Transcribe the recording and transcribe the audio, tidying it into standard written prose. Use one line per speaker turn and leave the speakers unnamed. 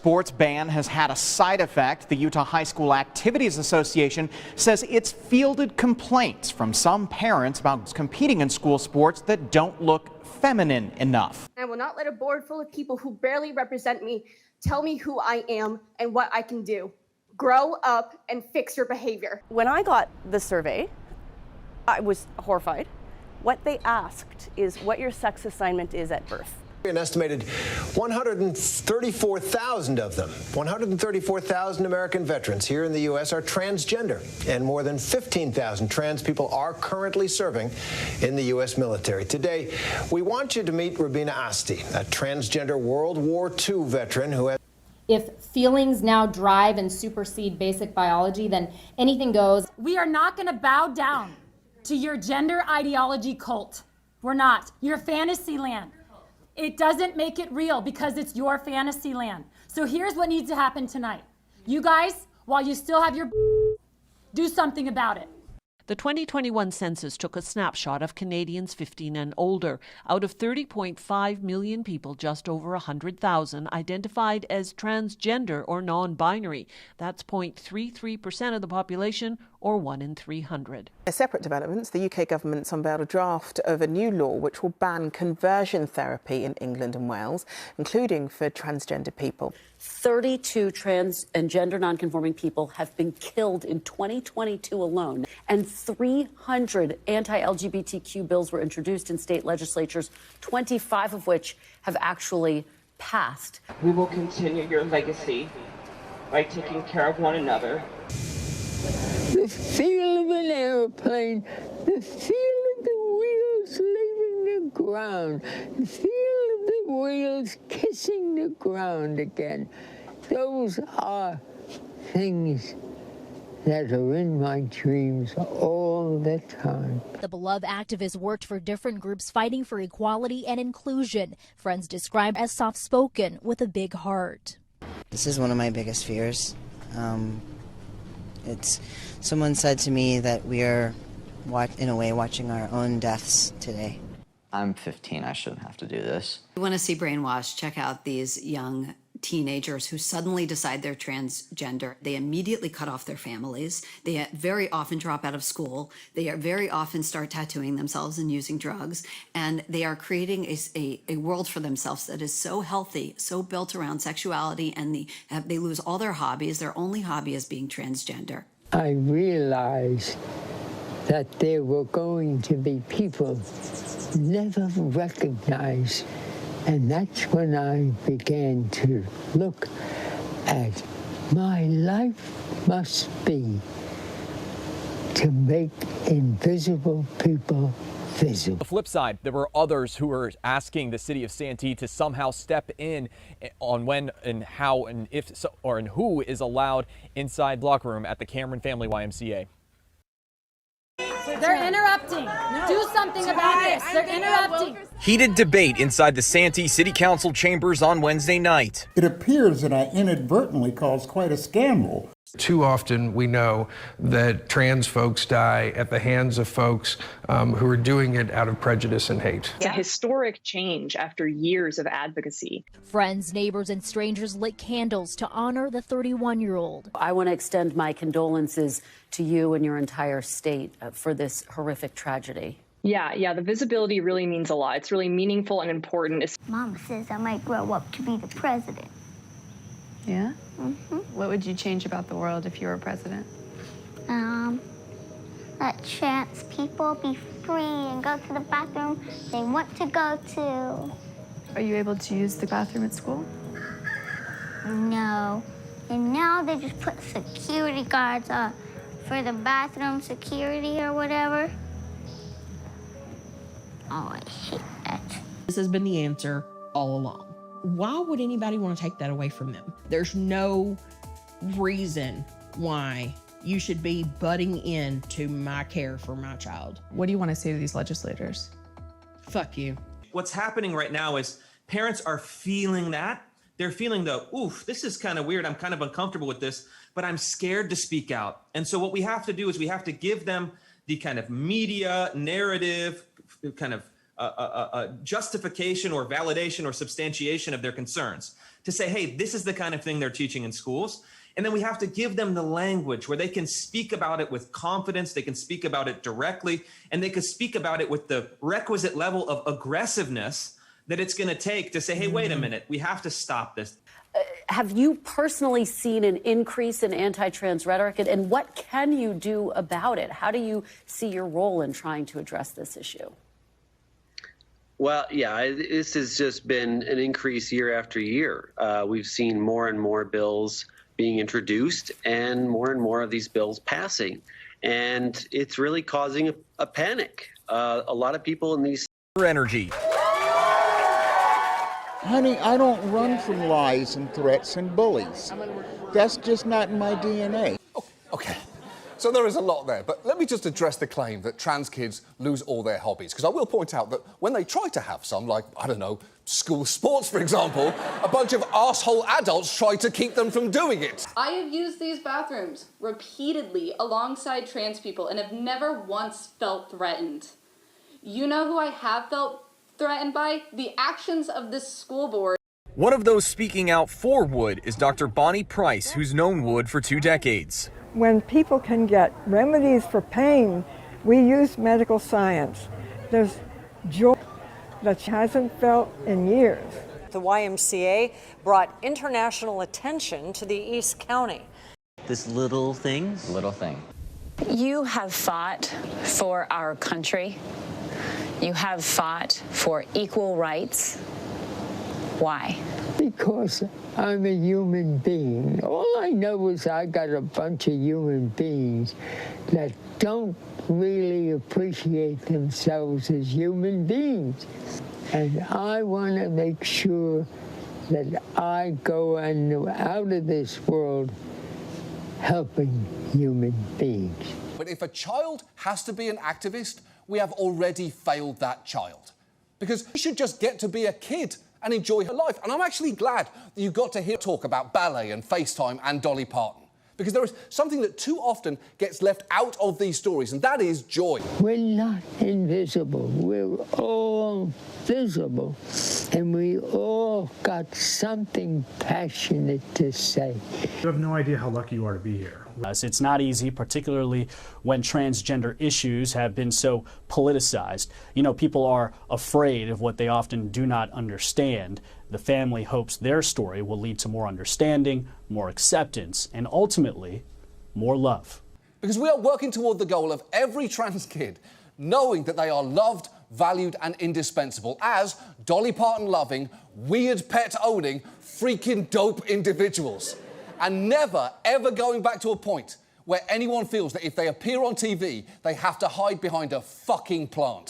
sports ban has had a side effect. The Utah High School Activities Association says it's fielded complaints from some parents about competing in school sports that don't look feminine enough.
I will not let a board full of people who barely represent me tell me who I am and what I can do. Grow up and fix your behavior.
When I got the survey, I was horrified. What they asked is what your sex assignment is at birth.
An estimated 134,000 of them, 134,000 American veterans here in the U.S. are transgender, and more than 15,000 trans people are currently serving in the U.S. military. Today, we want you to meet Rubina Asti, a transgender World War II veteran who has...
If feelings now drive and supersede basic biology, then anything goes.
We are not going to bow down to your gender ideology cult. We're not. Your fantasy land. It doesn't make it real because it's your fantasy land. So here's what needs to happen tonight. You guys, while you still have your do something about it.
The 2021 census took a snapshot of Canadians 15 and older. Out of 30.5 million people, just over 100,000 identified as transgender or non-binary. That's 0.33% of the population, or 1 in 300.
Separate developments, the UK government's unveiled a draft of a new law which will ban conversion therapy in England and Wales, including for transgender people.
32 trans and gender nonconforming people have been killed in 2022 alone, and 300 anti-LGBTQ bills were introduced in state legislatures, 25 of which have actually passed.
We will continue your legacy by taking care of one another.
The feel of an airplane, the feel of the wheels leaving the ground, the feel of the wheels kissing the ground again. Those are things that are in my dreams all the time.
The beloved activist worked for different groups fighting for equality and inclusion. Friends described as soft-spoken with a big heart.
This is one of my biggest fears. Someone said to me that we are, in a way, watching our own deaths today.
I'm 15, I shouldn't have to do this.
You want to see brainwash, check out these young teenagers who suddenly decide they're transgender. They immediately cut off their families. They very often drop out of school. They are very often start tattooing themselves and using drugs. And they are creating a world for themselves that is so healthy, so built around sexuality, and they lose all their hobbies. Their only hobby is being transgender.
I realized that there were going to be people never recognized. And that's when I began to look at my life must be to make invisible people visible.
On the flip side, there were others who were asking the city of Santee to somehow step in on when and how and if so, or and who is allowed inside the locker room at the Cameron Family YMCA.
They're interrupting. Do something about this. They're interrupting.
Heated debate inside the Santee City Council chambers on Wednesday night.
It appears that I inadvertently caused quite a scandal.
Too often we know that trans folks die at the hands of folks who are doing it out of prejudice and hate.
It's a historic change after years of advocacy.
Friends, neighbors, and strangers lit candles to honor the 31-year-old.
I want to extend my condolences to you and your entire state for this horrific tragedy.
Yeah, the visibility really means a lot. It's really meaningful and important.
Mama says I might grow up to be the president.
Yeah? Mm-hmm. What would you change about the world if you were president?
Let trans people be free and go to the bathroom they want to go to.
Are you able to use the bathroom at school?
No. And now they just put security guards for the bathroom security or whatever. Oh, I hate that.
This has been the answer all along. Why would anybody want to take that away from them? There's no reason why you should be butting into my care for my child.
What do you want to say to these legislators?
Fuck you.
What's happening right now is parents are feeling that. They're feeling oof, this is kind of weird. I'm kind of uncomfortable with this, but I'm scared to speak out. And so what we have to do is we have to give them the kind of media narrative, kind of justification or validation or substantiation of their concerns, to say, hey, this is the kind of thing they're teaching in schools. And then we have to give them the language where they can speak about it with confidence, they can speak about it directly, and they can speak about it with the requisite level of aggressiveness that it's going to take to say, hey, wait a minute, we have to stop this.
Have you personally seen an increase in anti-trans rhetoric, and what can you do about it? How do you see your role in trying to address this issue?
Well, yeah, this has just been an increase year after year. We've seen more and more bills being introduced and more of these bills passing. And it's really causing a panic. A lot of people in these
energy.
Honey, I don't run from lies and threats and bullies. That's just not in my DNA.
Okay, so there is a lot there, but let me just address the claim that trans kids lose all their hobbies, because I will point out that when they try to have some, like, I don't know, school sports, for example, a bunch of arsehole adults try to keep them from doing it.
I have used these bathrooms repeatedly alongside trans people and have never once felt threatened. You know who I have felt threatened by? The actions of this school board.
One of those speaking out for Wood is Dr. Bonnie Price, who's known Wood for 2 decades.
When people can get remedies for pain, we use medical science. There's joy that she hasn't felt in years.
The YMCA brought international attention to the East County.
This little thing.
You have fought for our country. You have fought for equal rights. Why?
Because I'm a human being. All I know is I got a bunch of human beings that don't really appreciate themselves as human beings. And I want to make sure that I go out of this world helping human beings.
But if a child has to be an activist, we have already failed that child. Because she should just get to be a kid and enjoy her life. And I'm actually glad that you got to hear talk about ballet and FaceTime and Dolly Parton. Because there is something that too often gets left out of these stories, and that is joy.
We're not invisible. We're all visible. And we all got something passionate to say.
You have no idea how lucky you are to be here. It's not easy, particularly when transgender issues have been so politicized. You know, people are afraid of what they often do not understand. The family hopes their story will lead to more understanding, more acceptance, and ultimately, more love.
Because we are working toward the goal of every trans kid knowing that they are loved, valued, and indispensable as Dolly Parton loving, weird pet owning, freaking dope individuals. And never, ever going back to a point where anyone feels that if they appear on TV, they have to hide behind a fucking plant.